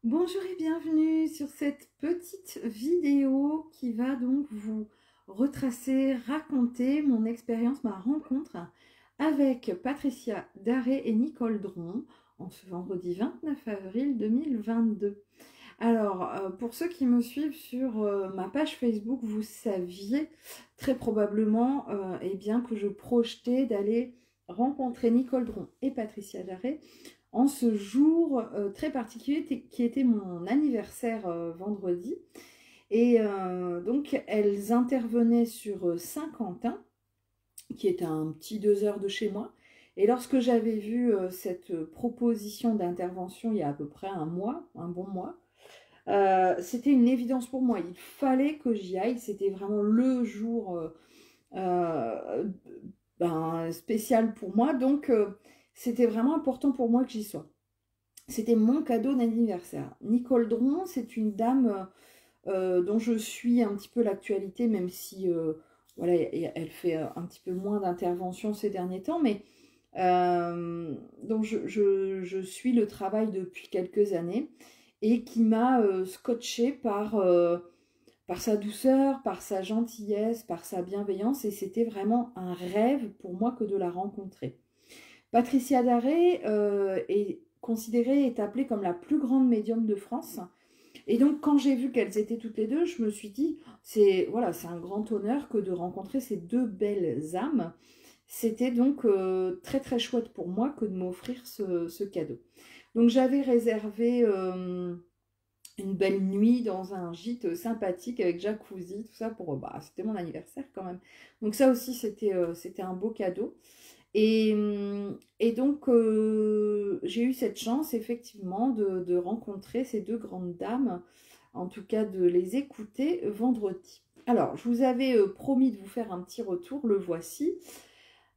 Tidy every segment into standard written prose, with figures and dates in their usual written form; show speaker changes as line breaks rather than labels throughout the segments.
Bonjour et bienvenue sur cette petite vidéo qui va donc vous retracer, raconter mon expérience, ma rencontre avec Patricia Daré et Nicole Dron en ce vendredi 29 avril 2022. Alors, pour ceux qui me suivent sur ma page Facebook, vous saviez très probablement eh bien, que je projetais d'aller rencontrer Nicole Dron et Patricia Daré en ce jour très particulier qui était mon anniversaire vendredi. Et donc, elles intervenaient sur Saint-Quentin, qui est un petit 2 heures de chez moi. Et lorsque j'avais vu cette proposition d'intervention il y a à peu près un mois, un bon mois, c'était une évidence pour moi. Il fallait que j'y aille. C'était vraiment le jour euh, spécial pour moi. Donc, c'était vraiment important pour moi que j'y sois. C'était mon cadeau d'anniversaire. Nicole Dron, c'est une dame dont je suis un petit peu l'actualité, même si voilà, elle fait un petit peu moins d'interventions ces derniers temps, mais donc je suis le travail depuis quelques années et qui m'a scotché par sa douceur, par sa gentillesse, par sa bienveillance, et c'était vraiment un rêve pour moi que de la rencontrer. Patricia Daré est considérée, est appelée comme la plus grande médium de France. Et donc, quand j'ai vu qu'elles étaient toutes les deux, je me suis dit, c'est voilà, c'est un grand honneur que de rencontrer ces deux belles âmes. C'était donc très très chouette pour moi que de m'offrir ce cadeau. Donc, j'avais réservé une belle nuit dans un gîte sympathique avec jacuzzi, tout ça pour, bah, c'était mon anniversaire quand même. Donc ça aussi, c'était un beau cadeau. Et donc, j'ai eu cette chance, effectivement, de rencontrer ces deux grandes dames, en tout cas de les écouter vendredi. Alors, je vous avais promis de vous faire un petit retour, le voici.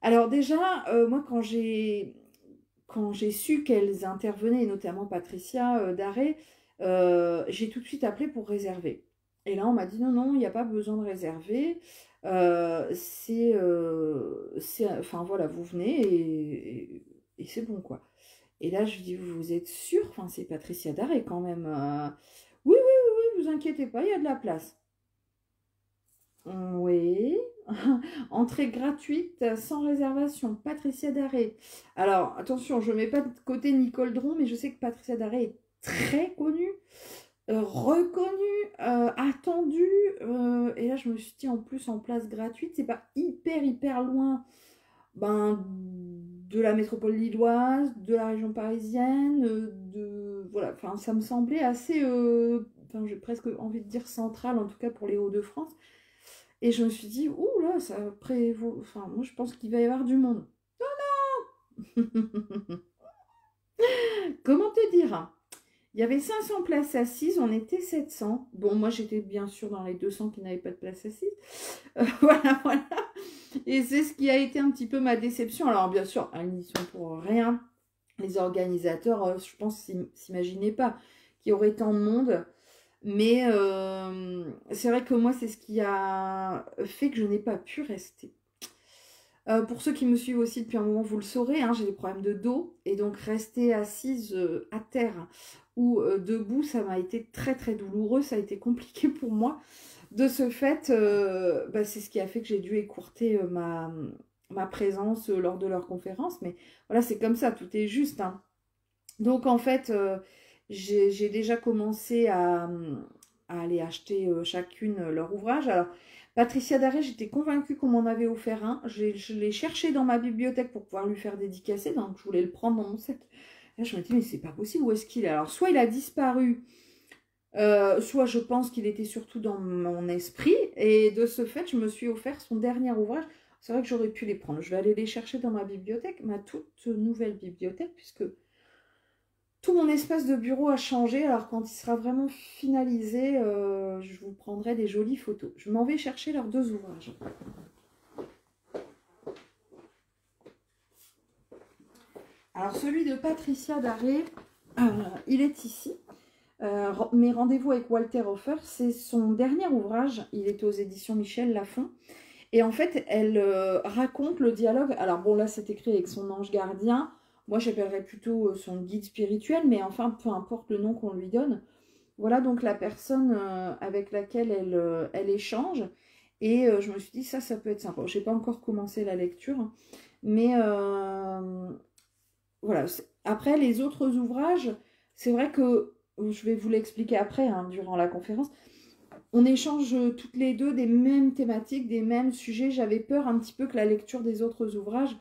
Alors déjà, moi, quand j'ai su qu'elles intervenaient, et notamment Patricia Daré, j'ai tout de suite appelé pour réserver. Et là, on m'a dit non, non, il n'y a pas besoin de réserver. Enfin voilà, vous venez et c'est bon quoi. Et là, je lui dis, vous êtes sûr? Enfin, c'est Patricia Daré quand même. Oui, oui, oui, oui, vous inquiétez pas, il y a de la place. Oui. Entrée gratuite sans réservation. Patricia Daré. Alors, attention, je ne mets pas de côté Nicole Dron, mais je sais que Patricia Daré est très connue, reconnue, attendue. Et là, je me suis dit, en plus, en place gratuite, c'est pas hyper loin de la métropole lilloise, de la région parisienne, voilà, enfin, ça me semblait assez, enfin, j'ai presque envie de dire central, en tout cas pour les Hauts-de-France. Et je me suis dit, ouh là, ça prévaut. Enfin, moi, je pense qu'il va y avoir du monde. Comment te dire? Il y avait 500 places assises, on était 700. Bon, moi, j'étais bien sûr dans les 200 qui n'avaient pas de place assise. Voilà, voilà. Et c'est ce qui a été un petit peu ma déception. Alors, bien sûr, elles n'y sont pour rien. Les organisateurs, je pense, s'imaginaient pas qu'il y aurait tant de monde. Mais c'est vrai que moi, c'est ce qui a fait que je n'ai pas pu rester. Pour ceux qui me suivent aussi depuis un moment, vous le saurez, hein, j'ai des problèmes de dos. Et donc, rester assise à terre ou debout, ça m'a été très douloureux. Ça a été compliqué pour moi. De ce fait, c'est ce qui a fait que j'ai dû écourter ma présence lors de leur conférence. Mais voilà, c'est comme ça, tout est juste, hein. Donc, en fait, j'ai déjà commencé à aller acheter chacune leur ouvrage. Alors, Patricia Daré, j'étais convaincue qu'on m'en avait offert un. Je l'ai cherché dans ma bibliothèque pour pouvoir lui faire dédicacer, donc je voulais le prendre dans mon sac. Là, je me dis, mais c'est pas possible, où est-ce qu'il est? Alors, soit il a disparu, soit je pense qu'il était surtout dans mon esprit, et de ce fait, je me suis offert son dernier ouvrage. C'est vrai que j'aurais pu les prendre. Je vais aller les chercher dans ma bibliothèque, ma toute nouvelle bibliothèque, puisque tout mon espace de bureau a changé. Alors quand il sera vraiment finalisé, je vous prendrai des jolies photos. Je m'en vais chercher leurs deux ouvrages. Alors celui de Patricia Daré, il est ici. Mes rendez-vous avec Walter Hofer, c'est son dernier ouvrage. Il est aux éditions Michel Lafon. Et en fait, elle raconte le dialogue. Alors bon, là, c'est écrit avec son ange gardien. moi j'appellerais plutôt son guide spirituel, mais enfin, peu importe le nom qu'on lui donne. Voilà donc la personne avec laquelle elle échange. Et je me suis dit, ça peut être sympa. Je n'ai pas encore commencé la lecture, hein, mais voilà. Après, les autres ouvrages, c'est vrai que, je vais vous l'expliquer après, hein, durant la conférence, on échange toutes les deux des mêmes thématiques, des mêmes sujets. J'avais peur un petit peu que la lecture des autres ouvrages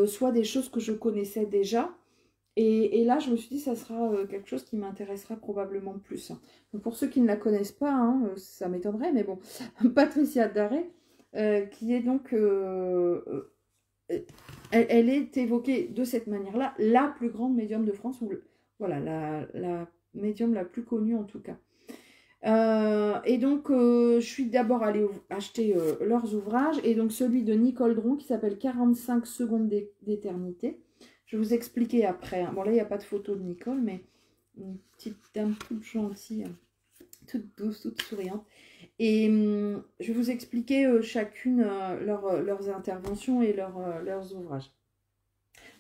soit des choses que je connaissais déjà. Et là, je me suis dit, ça sera quelque chose qui m'intéressera probablement plus. Donc, pour ceux qui ne la connaissent pas, hein, ça m'étonnerait, mais bon, Patricia Daré, qui est donc... elle est évoquée de cette manière-là, la plus grande médium de France, ou voilà, la médium la plus connue en tout cas. Et donc, je suis d'abord allée acheter leurs ouvrages, et donc celui de Nicole Dron qui s'appelle 45 secondes d'éternité. Je vais vous expliquer après, hein. Bon, là, il n'y a pas de photo de Nicole, mais une petite dame toute gentille, toute douce, toute souriante. Et je vais vous expliquer chacune leurs interventions et leurs ouvrages.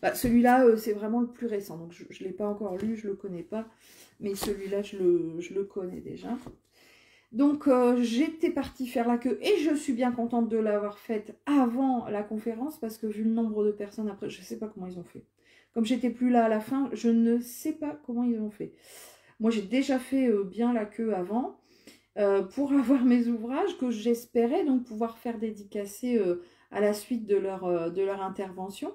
Bah, celui-là, c'est vraiment le plus récent, donc je ne l'ai pas encore lu, je ne le connais pas, mais celui-là, je le connais déjà. Donc, j'étais partie faire la queue et je suis bien contente de l'avoir faite avant la conférence parce que vu le nombre de personnes après, je ne sais pas comment ils ont fait. Comme j'étais plus là à la fin, je ne sais pas comment ils ont fait. Moi, j'ai déjà fait bien la queue avant pour avoir mes ouvrages que j'espérais donc pouvoir faire dédicacer à la suite de leur intervention.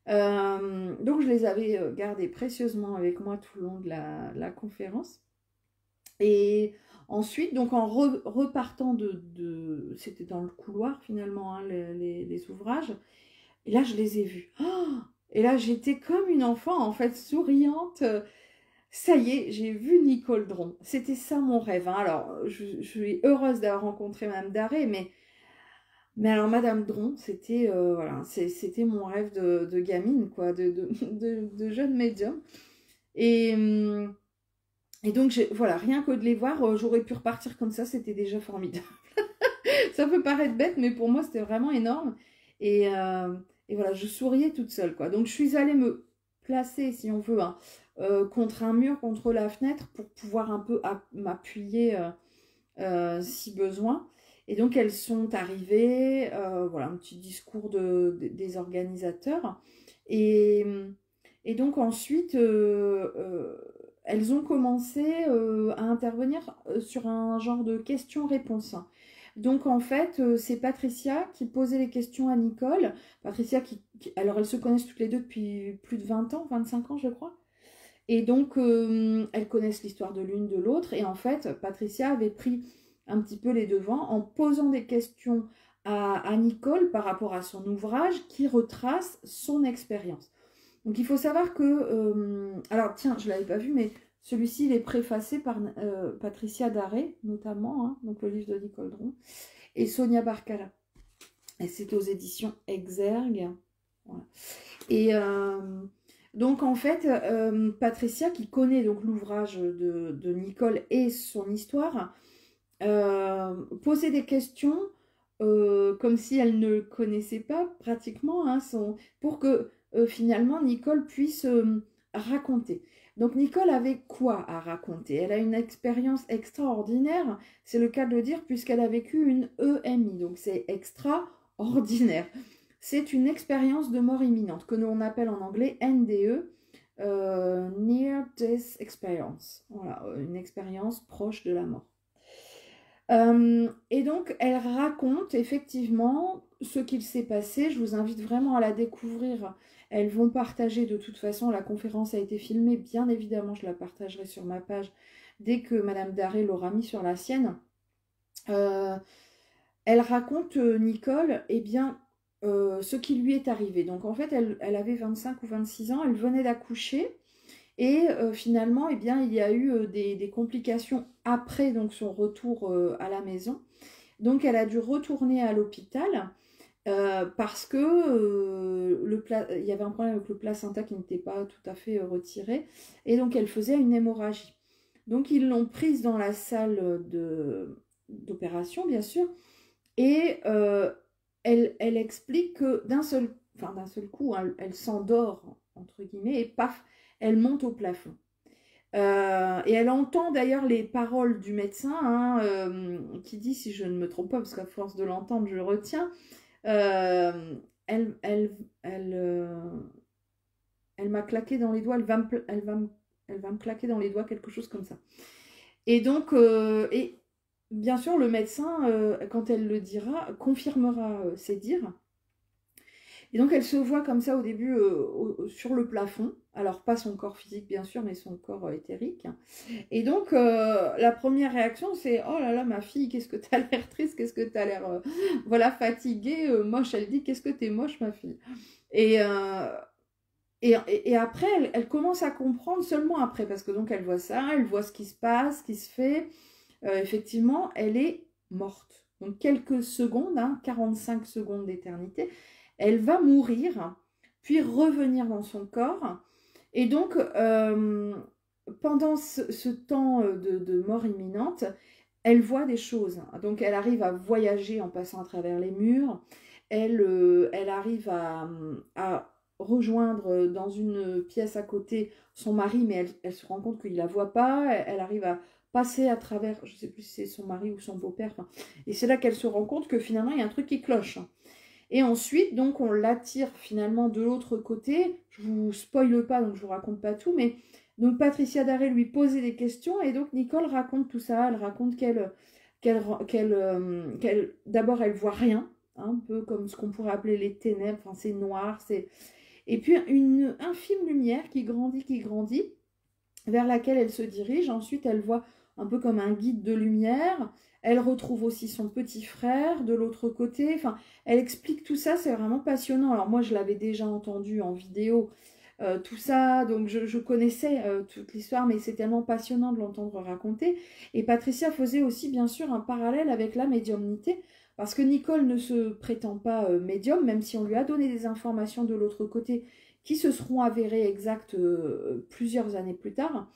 Donc, je les avais gardés précieusement avec moi tout le long de la conférence. Et ensuite, donc en repartant c'était dans le couloir finalement, hein, les ouvrages, et là je les ai vus. Oh, et là j'étais comme une enfant en fait, souriante. Ça y est, j'ai vu Nicole Dron. C'était ça mon rêve, hein. Alors, je suis heureuse d'avoir rencontré Madame Daré, mais alors Madame Dron, c'était voilà, c'était mon rêve de gamine, quoi, de jeune médium. Et... Et donc, voilà, rien que de les voir, j'aurais pu repartir comme ça, c'était déjà formidable. Ça peut paraître bête, mais pour moi, c'était vraiment énorme. Et voilà, je souriais toute seule, quoi. Donc, je suis allée me placer, si on veut, hein, contre un mur, contre la fenêtre, pour pouvoir un peu m'appuyer si besoin. Et donc, elles sont arrivées, voilà, un petit discours des organisateurs. Et, et donc, ensuite... elles ont commencé à intervenir sur un genre de questions-réponses. Donc en fait, c'est Patricia qui posait les questions à Nicole. Patricia alors elles se connaissent toutes les deux depuis plus de 20 ans, 25 ans je crois. Et donc elles connaissent l'histoire de l'une de l'autre. Et en fait, Patricia avait pris un petit peu les devants en posant des questions à Nicole par rapport à son ouvrage qui retrace son expérience. Donc il faut savoir que... alors tiens, je ne l'avais pas vu, mais celui-ci, il est préfacé par Patricia Daré, notamment, hein, donc le livre de Nicole Dron, et Sonia Barcala. Et c'est aux éditions Exergue. Voilà. Et donc en fait, Patricia, qui connaît donc l'ouvrage de Nicole et son histoire, posait des questions comme si elle ne connaissait pas pratiquement, hein, pour que finalement Nicole puisse raconter. Donc Nicole avait quoi à raconter? Elle a une expérience extraordinaire, c'est le cas de le dire, puisqu'elle a vécu une EMI, donc c'est extraordinaire. C'est une expérience de mort imminente, que l'on appelle en anglais NDE, Near Death Experience. Voilà, une expérience proche de la mort. Et donc, elle raconte effectivement ce qu'il s'est passé. Je vous invite vraiment à la découvrir. Elles vont partager de toute façon. La conférence a été filmée. Bien évidemment, je la partagerai sur ma page dès que Madame Daré l'aura mis sur la sienne. Elle raconte, Nicole, eh bien, ce qui lui est arrivé. Donc, en fait, elle avait 25 ou 26 ans. Elle venait d'accoucher. Et finalement, eh bien, il y a eu des complications après donc, son retour à la maison. Donc, elle a dû retourner à l'hôpital parce que il y avait un problème avec le placenta qui n'était pas tout à fait retiré. Et donc, elle faisait une hémorragie. Donc, ils l'ont prise dans la salle d'opération, bien sûr. Et elle explique que d'un seul coup, elle s'endort entre guillemets, et paf, elle monte au plafond. Et elle entend d'ailleurs les paroles du médecin, hein, qui dit, si je ne me trompe pas, parce qu'à force de l'entendre, je le retiens, elle, elle, elle, elle m'a claqué dans les doigts, elle va me claquer dans les doigts, quelque chose comme ça. Et donc, et bien sûr, le médecin, quand elle le dira, confirmera ses dires. Et donc, elle se voit comme ça au début sur le plafond. Alors, pas son corps physique, bien sûr, mais son corps éthérique. Et donc, la première réaction, c'est « Oh là là, ma fille, qu'est-ce que t'as l'air triste, qu'est-ce que t'as l'air voilà, fatiguée, moche. » Elle dit « Qu'est-ce que t'es moche, ma fille ?» Et, et après, elle commence à comprendre seulement après, parce que donc, elle voit ça, elle voit ce qui se passe, ce qui se fait. Effectivement, elle est morte. Donc, quelques secondes, hein, 45 secondes d'éternité, elle va mourir, puis revenir dans son corps. Et donc, pendant ce temps de mort imminente, elle voit des choses. Donc, elle arrive à voyager en passant à travers les murs. Elle arrive à rejoindre dans une pièce à côté son mari, mais elle se rend compte qu'il ne la voit pas. Elle arrive à passer à travers, je ne sais plus si c'est son mari ou son beau-père. Enfin, et c'est là qu'elle se rend compte que finalement, il y a un truc qui cloche. Et ensuite, donc, on l'attire finalement de l'autre côté. Je ne vous spoile pas, donc je ne vous raconte pas tout. Mais donc, Patricia Daré lui posait des questions. Et donc, Nicole raconte tout ça. Elle raconte d'abord, elle voit rien. Un peu comme ce qu'on pourrait appeler les ténèbres. Enfin, c'est noir. Et puis, une infime lumière qui grandit, vers laquelle elle se dirige. Ensuite, elle voit un peu comme un guide de lumière. Elle retrouve aussi son petit frère de l'autre côté. Enfin, elle explique tout ça, c'est vraiment passionnant. Alors moi, je l'avais déjà entendu en vidéo, tout ça, donc je connaissais toute l'histoire, mais c'est tellement passionnant de l'entendre raconter. Et Patricia faisait aussi, bien sûr, un parallèle avec la médiumnité, parce que Nicole ne se prétend pas médium, même si on lui a donné des informations de l'autre côté qui se seront avérées exactes plusieurs années plus tard.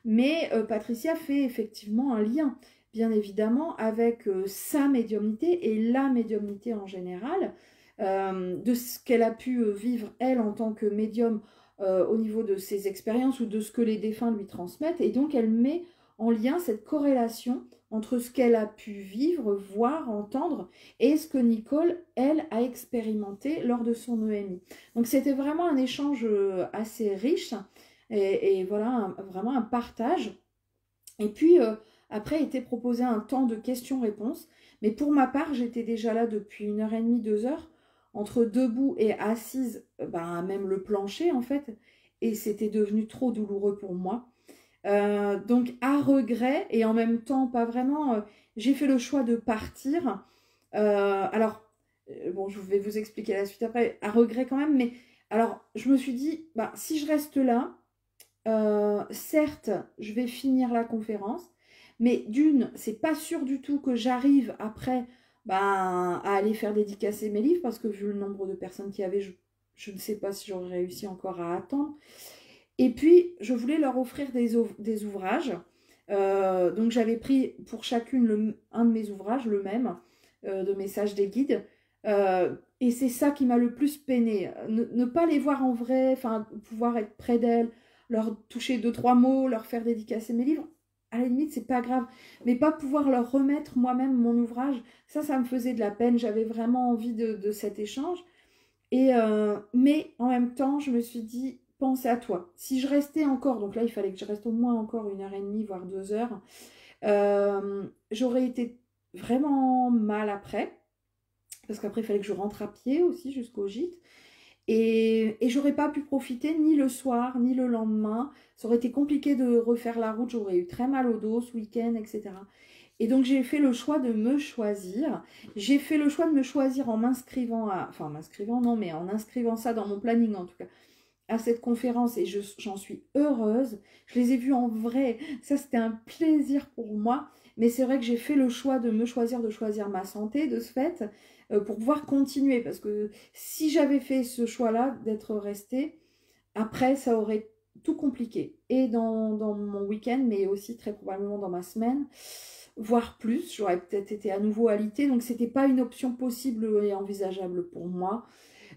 Mais Patricia fait effectivement un lien, bien évidemment, avec sa médiumnité et la médiumnité en général, de ce qu'elle a pu vivre, elle, en tant que médium, au niveau de ses expériences ou de ce que les défunts lui transmettent. Et donc, elle met en lien cette corrélation entre ce qu'elle a pu vivre, voir, entendre, et ce que Nicole, elle, a expérimenté lors de son EMI. Donc, c'était vraiment un échange assez riche. Et voilà, vraiment un partage. Et puis, après, était proposé un temps de questions-réponses. Mais pour ma part, j'étais déjà là depuis 1h30, 2 heures, entre debout et assise, ben, même le plancher, en fait. Et c'était devenu trop douloureux pour moi. Donc, à regret, et en même temps, pas vraiment, j'ai fait le choix de partir. Alors, bon, je vais vous expliquer la suite après, à regret quand même, mais alors, je me suis dit, bah, si je reste là, certes, je vais finir la conférence, mais d'une, c'est pas sûr du tout que j'arrive après ben, à aller faire dédicacer mes livres, parce que vu le nombre de personnes qu'il y avait, je ne sais pas si j'aurais réussi encore à attendre. Et puis, je voulais leur offrir des ouvrages. Donc, j'avais pris pour chacune un de mes ouvrages, le même, de Messages des guides. Et c'est ça qui m'a le plus peiné. Ne pas les voir en vrai, enfin, pouvoir être près d'elles, leur toucher 2-3 mots, leur faire dédicacer mes livres, à la limite, c'est pas grave. Mais pas pouvoir leur remettre moi-même mon ouvrage, ça me faisait de la peine. J'avais vraiment envie de cet échange. Et, mais en même temps, je me suis dit, pense à toi. Si je restais encore, donc là, il fallait que je reste au moins encore 1h30, voire 2 heures, j'aurais été vraiment mal après, parce qu'après, il fallait que je rentre à pied aussi jusqu'au gîte. Et j'aurais pas pu profiter ni le soir, ni le lendemain. Ça aurait été compliqué de refaire la route, j'aurais eu très mal au dos ce week-end, etc. Et donc, j'ai fait le choix de me choisir. J'ai fait le choix de me choisir en m'inscrivant à... Enfin, m'inscrivant, non, mais en inscrivant ça dans mon planning, en tout cas, à cette conférence. Et j'en suis heureuse. Je les ai vus en vrai. Ça, c'était un plaisir pour moi. Mais c'est vrai que j'ai fait le choix de me choisir, de choisir ma santé, de ce fait, pour pouvoir continuer. Parce que si j'avais fait ce choix-là, d'être restée, après, ça aurait tout compliqué. Et dans mon week-end, mais aussi très probablement dans ma semaine, voire plus. J'aurais peut-être été à nouveau alitée, donc c'était pas une option possible et envisageable pour moi.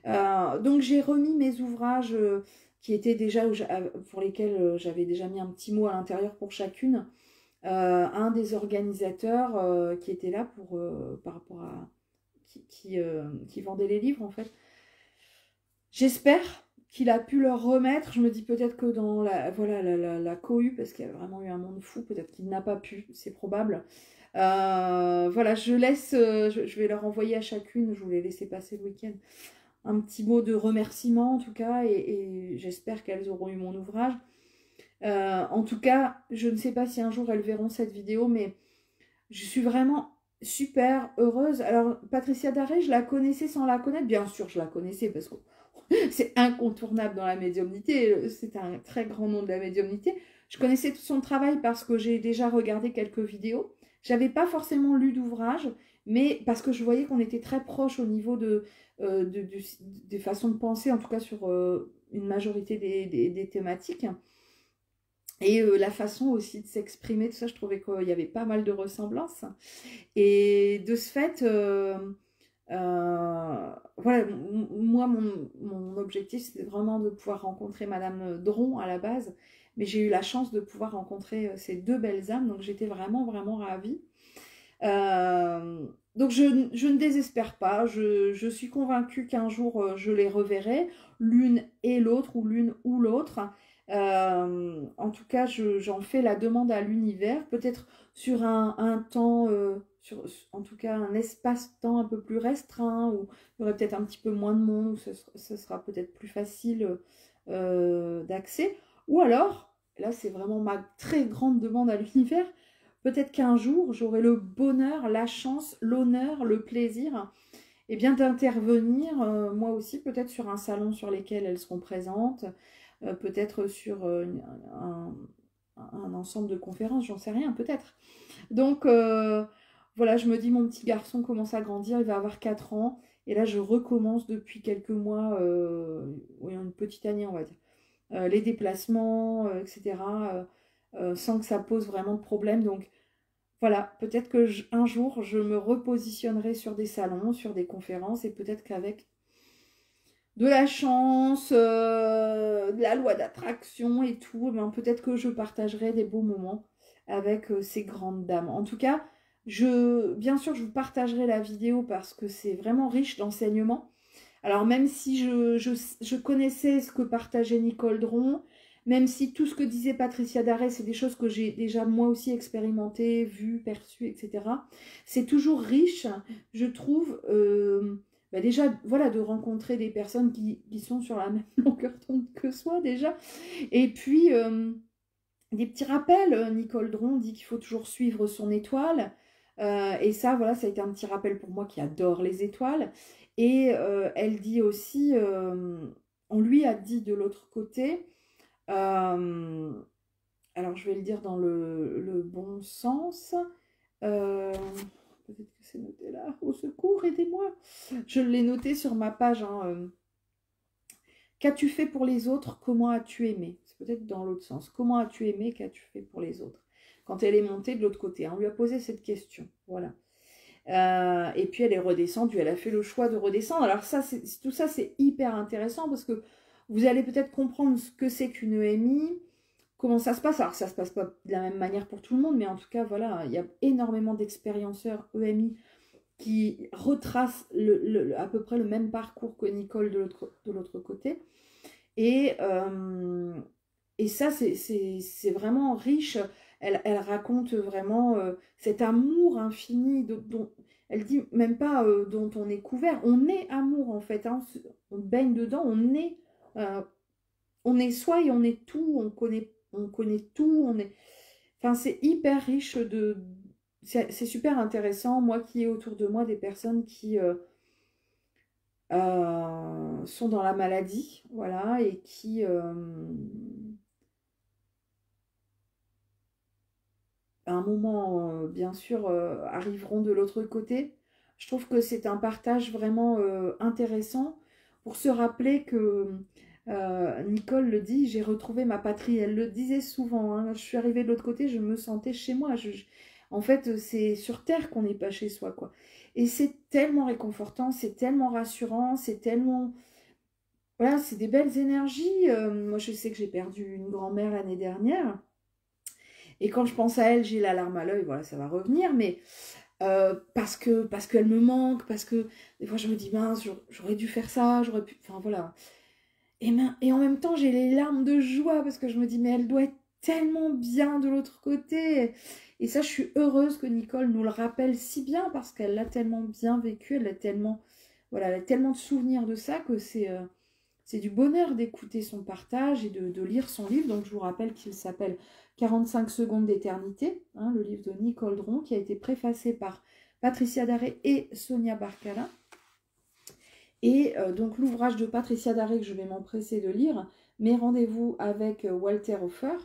Donc j'ai remis mes ouvrages qui étaient déjà, pour lesquelles j'avais déjà mis un petit mot à l'intérieur pour chacune. Un des organisateurs qui était là par rapport à... qui vendait les livres, en fait. J'espère qu'il a pu leur remettre. Je me dis peut-être que dans la cohue, parce qu'il y a vraiment eu un monde fou, peut-être qu'il n'a pas pu, c'est probable. Voilà, je laisse, je vais leur envoyer à chacune, je vous l'ai laissé passer le week-end, un petit mot de remerciement en tout cas, et j'espère qu'elles auront eu mon ouvrage. En tout cas, je ne sais pas si un jour elles verront cette vidéo, mais je suis vraiment super heureuse. Alors, Patricia Daré, je la connaissais sans la connaître. Bien sûr, je la connaissais parce que c'est incontournable dans la médiumnité. C'est un très grand nom de la médiumnité. Je connaissais tout son travail parce que j'ai déjà regardé quelques vidéos. J'avais pas forcément lu d'ouvrage, mais parce que je voyais qu'on était très proches au niveau des façons de penser, en tout cas sur une majorité des thématiques. Et la façon aussi de s'exprimer, tout ça, je trouvais qu'il y avait pas mal de ressemblances. Et de ce fait, voilà, moi, mon objectif, c'était vraiment de pouvoir rencontrer Madame Dron à la base. Mais j'ai eu la chance de pouvoir rencontrer ces deux belles âmes, donc j'étais vraiment, vraiment ravie. Donc je ne désespère pas, je suis convaincue qu'un jour je les reverrai, l'une et l'autre, ou l'une ou l'autre. En tout cas, j'en fais la demande à l'univers, peut-être sur un temps, en tout cas un espace-temps un peu plus restreint, où il y aurait peut-être un petit peu moins de monde, où ce sera peut-être plus facile d'accès. Ou alors, là c'est vraiment ma très grande demande à l'univers, peut-être qu'un jour, j'aurai le bonheur, la chance, l'honneur, le plaisir eh bien, d'intervenir, moi aussi, peut-être sur un salon sur lesquels elles seront présentes, peut-être sur un ensemble de conférences, j'en sais rien, peut-être. Donc, voilà, je me dis, mon petit garçon commence à grandir, il va avoir 4 ans, et là, je recommence depuis quelques mois, oui, une petite année, on va dire, les déplacements, etc., sans que ça pose vraiment de problème. Donc, voilà, peut-être que un jour, je me repositionnerai sur des salons, sur des conférences, et peut-être qu'avec de la chance, de la loi d'attraction et tout, ben, peut-être que je partagerai des beaux moments avec ces grandes dames. En tout cas, bien sûr, je vous partagerai la vidéo parce que c'est vraiment riche d'enseignements. Alors même si je connaissais ce que partageait Nicole Dron, même si tout ce que disait Patricia Daré, c'est des choses que j'ai déjà moi aussi expérimentées, vues, perçues, etc. C'est toujours riche, je trouve, bah déjà, voilà, de rencontrer des personnes qui sont sur la même longueur d'onde que soi déjà. Et puis, des petits rappels, Nicole Dron dit qu'il faut toujours suivre son étoile. Et ça, voilà, ça a été un petit rappel pour moi qui adore les étoiles. Et elle dit aussi, on lui a dit de l'autre côté, alors je vais le dire dans le bon sens, peut-être que c'est noté là, au secours, aidez-moi. Je l'ai noté sur ma page, hein, qu'as-tu fait pour les autres, comment as-tu aimé? C'est peut-être dans l'autre sens. Comment as-tu aimé, qu'as-tu fait pour les autres? Quand elle est montée de l'autre côté, hein, on lui a posé cette question, voilà. Et puis elle est redescendue, elle a fait le choix de redescendre. Alors ça, tout ça c'est hyper intéressant parce que vous allez peut-être comprendre ce que c'est qu'une EMI, comment ça se passe. Alors ça se passe pas de la même manière pour tout le monde, mais en tout cas voilà, il y a énormément d'expérienceurs EMI qui retracent à peu près le même parcours que Nicole de l'autre côté. Et ça c'est vraiment riche. Elle raconte vraiment cet amour infini dont elle dit même pas dont on est couvert. On est amour en fait, hein, on baigne dedans, on est soi et on est tout, on connaît tout, enfin c'est hyper riche c'est super intéressant. Moi qui ai autour de moi des personnes qui sont dans la maladie, voilà, et qui à un moment, bien sûr, arriveront de l'autre côté. Je trouve que c'est un partage vraiment intéressant pour se rappeler que Nicole le dit, j'ai retrouvé ma patrie. Elle le disait souvent, hein, je suis arrivée de l'autre côté, je me sentais chez moi. En fait, c'est sur Terre qu'on n'est pas chez soi, quoi. Et c'est tellement réconfortant, c'est tellement rassurant, c'est tellement... voilà, c'est des belles énergies. Moi, je sais que j'ai perdu une grand-mère l'année dernière. Et quand je pense à elle, j'ai la larme à l'œil. Voilà, ça va revenir. Mais parce qu'elle me manque, parce que des fois, je me dis, mince, j'aurais dû faire ça, j'aurais pu... Enfin, voilà. Et en même temps, j'ai les larmes de joie parce que je me dis, mais elle doit être tellement bien de l'autre côté. Et ça, je suis heureuse que Nicole nous le rappelle si bien parce qu'elle l'a tellement bien vécu, elle a tellement, voilà, elle a tellement de souvenirs de ça que c'est du bonheur d'écouter son partage et de lire son livre. Donc, je vous rappelle qu'il s'appelle 45 secondes d'éternité, hein, le livre de Nicole Dron, qui a été préfacé par Patricia Daré et Sonia Barcala. Et donc l'ouvrage de Patricia Daré que je vais m'empresser de lire, Mes rendez-vous avec Walter Hofer,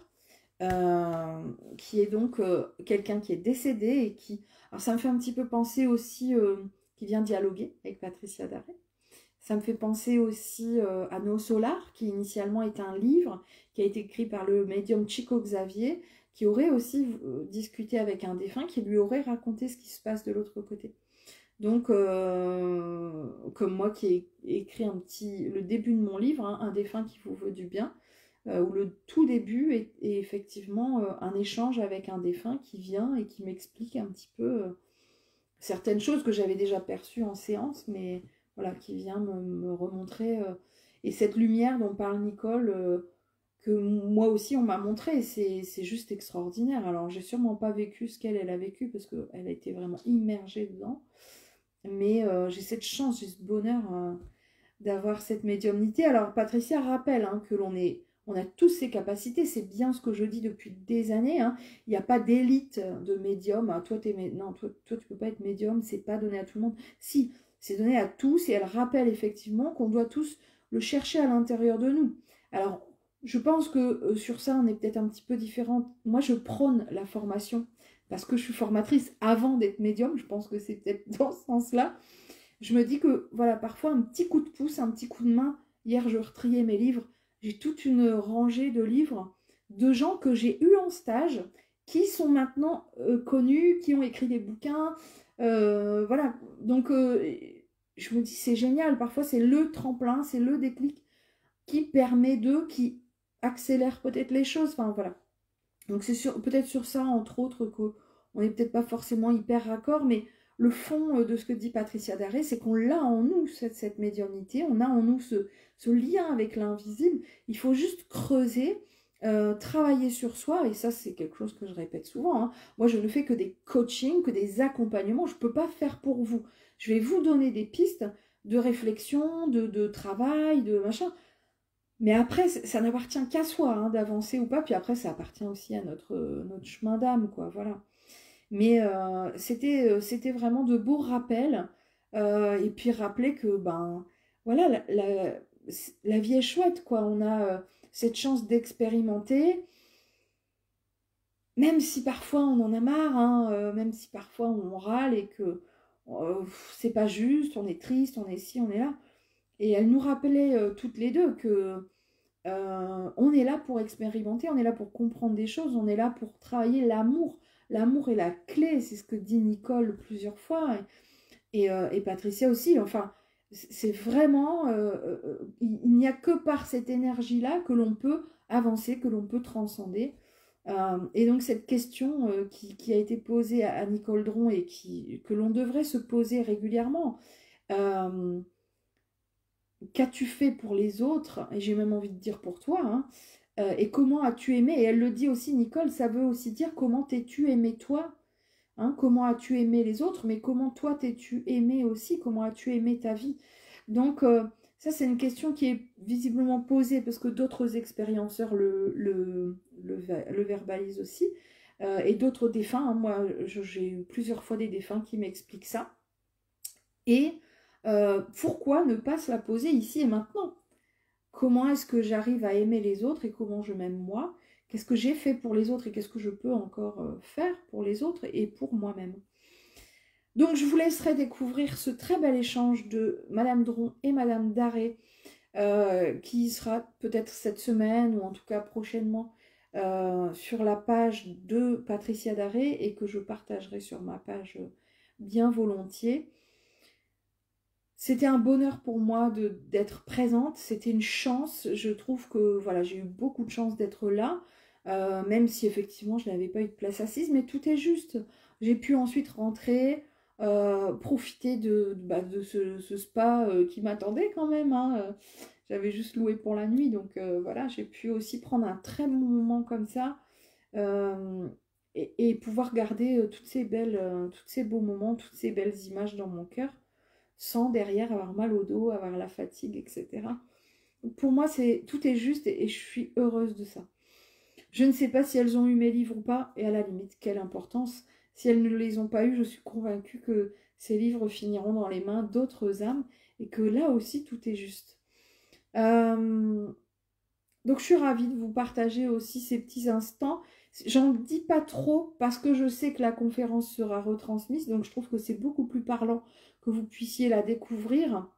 qui est donc quelqu'un qui est décédé et qui... Alors ça me fait un petit peu penser aussi, qui vient dialoguer avec Patricia Daré. Ça me fait penser aussi à Nos Solar, qui initialement est un livre qui a été écrit par le médium Chico Xavier, qui aurait aussi discuté avec un défunt, qui lui aurait raconté ce qui se passe de l'autre côté. Donc, comme moi qui ai écrit le début de mon livre, hein, Un défunt qui vous veut du bien, où le tout début est effectivement un échange avec un défunt qui vient et qui m'explique un petit peu certaines choses que j'avais déjà perçues en séance, mais voilà, qui vient me remontrer. Et cette lumière dont parle Nicole, que moi aussi on m'a montré, c'est juste extraordinaire. Alors, j'ai sûrement pas vécu ce qu'elle a vécu, parce qu'elle a été vraiment immergée dedans. Mais j'ai cette chance, j'ai ce bonheur d'avoir cette médiumnité. Alors, Patricia rappelle hein, que on a tous ces capacités, c'est bien ce que je dis depuis des années. Hein. Il n'y a pas d'élite de médium. Ah, toi, non, toi, tu peux pas être médium, c'est pas donné à tout le monde. Si, c'est donné à tous et elle rappelle effectivement qu'on doit tous le chercher à l'intérieur de nous. Alors, je pense que sur ça, on est peut-être un petit peu différente. Moi, je prône la formation parce que je suis formatrice avant d'être médium. Je pense que c'est peut-être dans ce sens-là. Je me dis que, voilà, parfois, un petit coup de pouce, un petit coup de main. Hier, je retriais mes livres. J'ai toute une rangée de livres de gens que j'ai eus en stage, qui sont maintenant connus, qui ont écrit des bouquins. Voilà, donc je me dis, c'est génial. Parfois, c'est le tremplin, c'est le déclic qui permet qui accélère peut-être les choses. Enfin, voilà. Donc c'est peut-être sur ça, entre autres, qu'on n'est peut-être pas forcément hyper raccord, mais le fond de ce que dit Patricia Daré, c'est qu'on l'a en nous, cette médiumnité, on a en nous ce lien avec l'invisible. Il faut juste creuser, travailler sur soi, et ça c'est quelque chose que je répète souvent. Hein. Moi je ne fais que des coachings, que des accompagnements, je ne peux pas faire pour vous. Je vais vous donner des pistes de réflexion, de travail, de machin. Mais après, ça n'appartient qu'à soi hein, d'avancer ou pas. Puis après, ça appartient aussi à notre chemin d'âme, quoi. Voilà. Mais c'était vraiment de beaux rappels. Et puis rappeler que, ben, voilà, la vie est chouette, quoi. On a cette chance d'expérimenter. Même si parfois on en a marre, hein, même si parfois on râle et que c'est pas juste, on est triste, on est ci, on est là. Et elle nous rappelait toutes les deux que on est là pour expérimenter, on est là pour comprendre des choses, on est là pour travailler l'amour. L'amour est la clé, c'est ce que dit Nicole plusieurs fois, et Patricia aussi. Enfin, c'est vraiment, il n'y a que par cette énergie-là que l'on peut avancer, que l'on peut transcender. Et donc cette question qui a été posée à Nicole Dron et que l'on devrait se poser régulièrement, qu'as-tu fait pour les autres, et j'ai même envie de dire pour toi, hein, et comment as-tu aimé, et elle le dit aussi, Nicole, ça veut aussi dire comment t'es-tu aimé toi, hein, comment as-tu aimé les autres, mais comment toi t'es-tu aimé aussi, comment as-tu aimé ta vie. Donc ça c'est une question qui est visiblement posée parce que d'autres expérienceurs le verbalisent aussi, et d'autres défunts, hein. Moi j'ai eu plusieurs fois des défunts qui m'expliquent ça, et pourquoi ne pas se la poser ici et maintenant? Comment est-ce que j'arrive à aimer les autres et comment je m'aime moi? Qu'est-ce que j'ai fait pour les autres et qu'est-ce que je peux encore faire pour les autres et pour moi-même? Donc je vous laisserai découvrir ce très bel échange de Madame Dron et Madame Daré, qui sera peut-être cette semaine ou en tout cas prochainement sur la page de Patricia Daré, et que je partagerai sur ma page bien volontiers. c'était un bonheur pour moi d'être présente, c'était une chance. Je trouve que voilà, j'ai eu beaucoup de chance d'être là, même si effectivement je n'avais pas eu de place assise, mais tout est juste. J'ai pu ensuite rentrer, profiter de ce spa qui m'attendait quand même, hein. J'avais juste loué pour la nuit, donc voilà, j'ai pu aussi prendre un très bon moment comme ça. euh, et pouvoir garder tous ces beaux moments, toutes ces belles images dans mon cœur sans derrière avoir mal au dos, avoir la fatigue, etc. Pour moi, tout est juste et je suis heureuse de ça. Je ne sais pas si elles ont eu mes livres ou pas, et à la limite, quelle importance. Si elles ne les ont pas eus, je suis convaincue que ces livres finiront dans les mains d'autres âmes et que là aussi, tout est juste. Euh, donc, je suis ravie de vous partager aussi ces petits instants. J'en dis pas trop parce que je sais que la conférence sera retransmise, donc je trouve que c'est beaucoup plus parlant que vous puissiez la découvrir.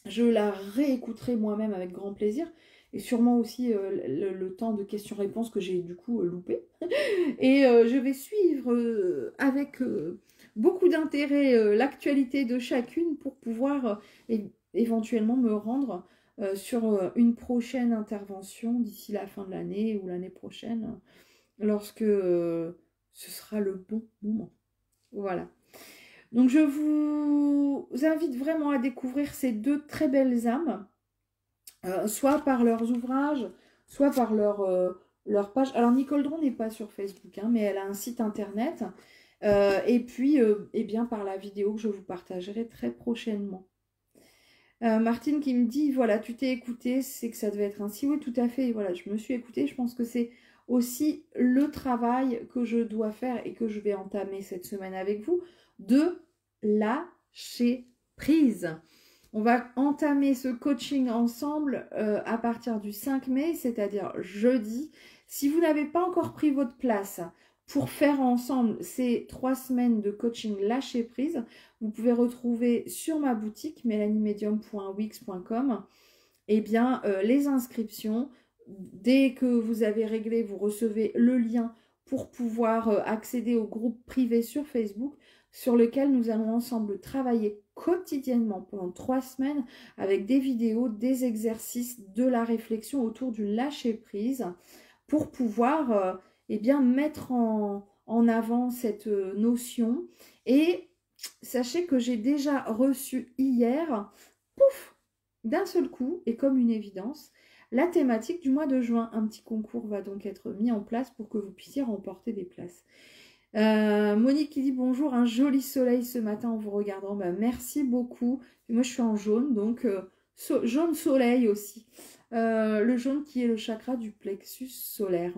Je la réécouterai moi-même avec grand plaisir et sûrement aussi le temps de questions-réponses que j'ai du coup loupé. Et je vais suivre avec beaucoup d'intérêt l'actualité de chacune pour pouvoir éventuellement me rendre sur une prochaine intervention d'ici la fin de l'année ou l'année prochaine, lorsque ce sera le bon moment. Voilà. Donc je vous invite vraiment à découvrir ces deux très belles âmes, soit par leurs ouvrages, soit par leur page. Alors Nicole Dron n'est pas sur Facebook, hein, mais elle a un site internet. Et puis, eh bien, par la vidéo que je vous partagerai très prochainement. Martine qui me dit, voilà, tu t'es écoutée, c'est que ça devait être ainsi. Oui, tout à fait. Voilà, je me suis écoutée. Je pense que c'est aussi le travail que je dois faire et que je vais entamer cette semaine avec vous, de lâcher prise. On va entamer ce coaching ensemble à partir du 5 mai, c'est-à-dire jeudi. Si vous n'avez pas encore pris votre place pour faire ensemble ces 3 semaines de coaching lâcher prise, vous pouvez retrouver sur ma boutique melaniemedium.wix.com eh bien, les inscriptions. Dès que vous avez réglé, vous recevez le lien pour pouvoir accéder au groupe privé sur Facebook sur lequel nous allons ensemble travailler quotidiennement pendant 3 semaines avec des vidéos, des exercices, de la réflexion autour du lâcher-prise pour pouvoir eh bien, mettre en avant cette notion. Et sachez que j'ai déjà reçu hier, pouf, d'un seul coup, et comme une évidence, la thématique du mois de juin. Un petit concours va donc être mis en place pour que vous puissiez remporter des places. Monique qui dit bonjour, un joli soleil ce matin en vous regardant. Bah, merci beaucoup. Et moi je suis en jaune, donc jaune soleil aussi. Le jaune qui est le chakra du plexus solaire.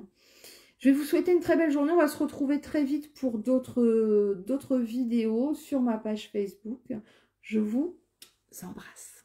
Je vais vous souhaiter une très belle journée. On va se retrouver très vite pour d'autres vidéos sur ma page Facebook. Je vous embrasse.